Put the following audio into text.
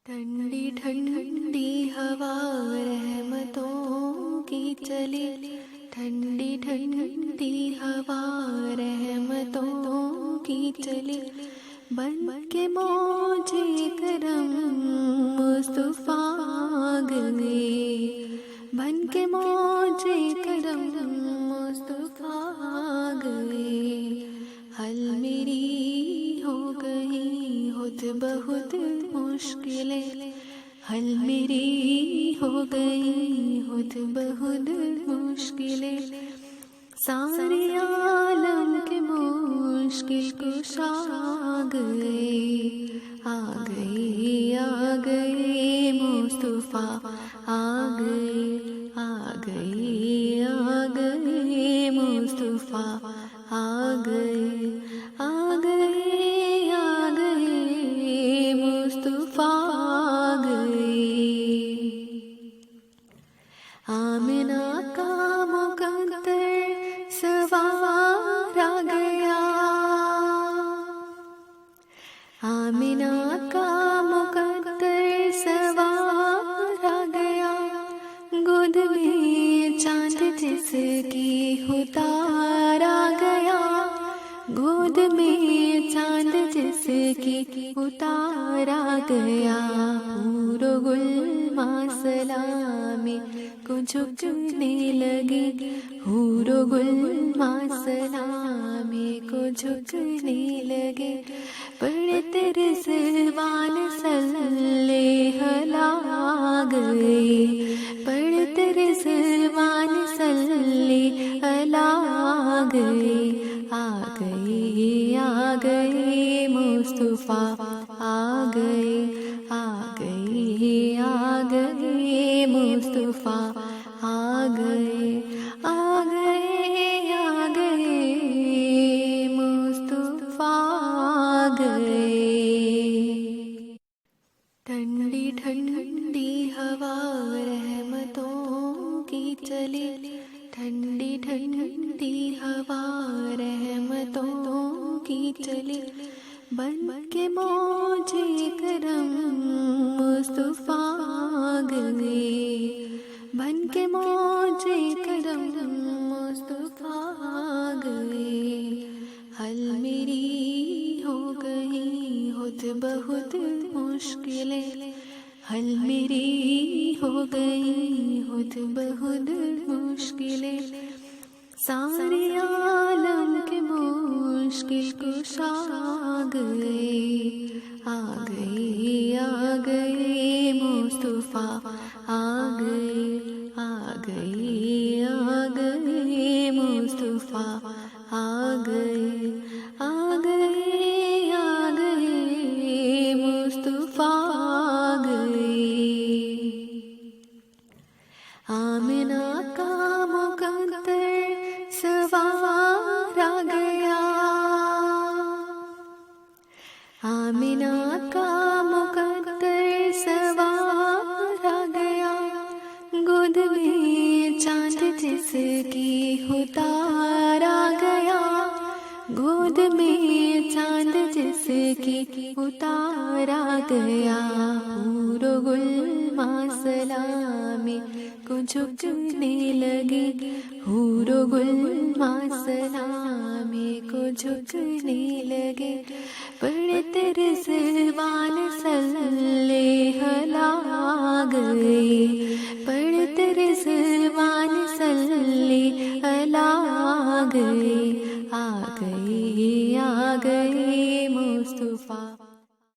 ٹھنڈی ٹھنڈی ہوا رحمتوں کی چلی، ٹھنڈی ٹھنڈی ہوا رحمتوں کی چلی، بن کے موجے کرم مصطفیٰ گئے، بن کے موجے کرم مصطفیٰ گئے، حل میری ہو گئی خود بہت مشکلیں، حل میری ہو گئی خود بہت مشکلیں، سارے عالم کے مشکل کشا گئے، آ گئے آ گئے مصطفیٰ، آ گئے آ گئے آ گئے مصطفیٰ، آ گئے آ گئے آ گئے مصطفیٰ گئے، آمنہ کا مقدر سوار آ گیا، آمنہ کا مقدر سوار آ گیا، گود میں چاند جس کی اتار آ گیا، گود میں چاند جس کی اتار آ گیا، حور و گل سلامی کو جھکنے لگے، حور و گل سلامی کو جھکنے لگے، پڑھتے رضوان صلی ہلا گئے، پڑھتے رضوان صلی ہلا گئے، آ گئے آ گئے مصطفیٰ، آ گئے آ گئے آ گئے مصطفیٰ، آ گئے آ گئے آ گئے مصطفیٰ گئے، ٹھنڈی ٹھنڈی ہوا رحمتوں کی چلی، ٹھنڈی ٹھنڈی ہوا رحمتوں کی چلی، بن کے موجے کرم مصطفیٰ گئے، بن کے موجے کرم مصطفیٰ گئے، حل میری ہو گئی خود بہت مشکلیں، حل میری ہو گئی خود بہت مشکلیں، سارے عالم کے مشکل کشا گئے، آ گئے آ گئے مصطفیٰ، آ گئے آ گئے آ گئے مصطفیٰ، آ گئے آ گئے آ گئے مصطفیٰ گئے، آمنہ کا مقدر سوار آ گیا، آمنہ کا مقدر سوار آ گیا، گود میں چاند جس کی اتار آ گیا، گود میں چاند جس کی اتار آ گیا، حور و گل سلامی کو جھکنے لگے، حور و گل سلامی کو جھکنے لگے، پڑھتے رضوان صلی ہلا گئے، پڑھتے رضوان صلی ہلا گئے،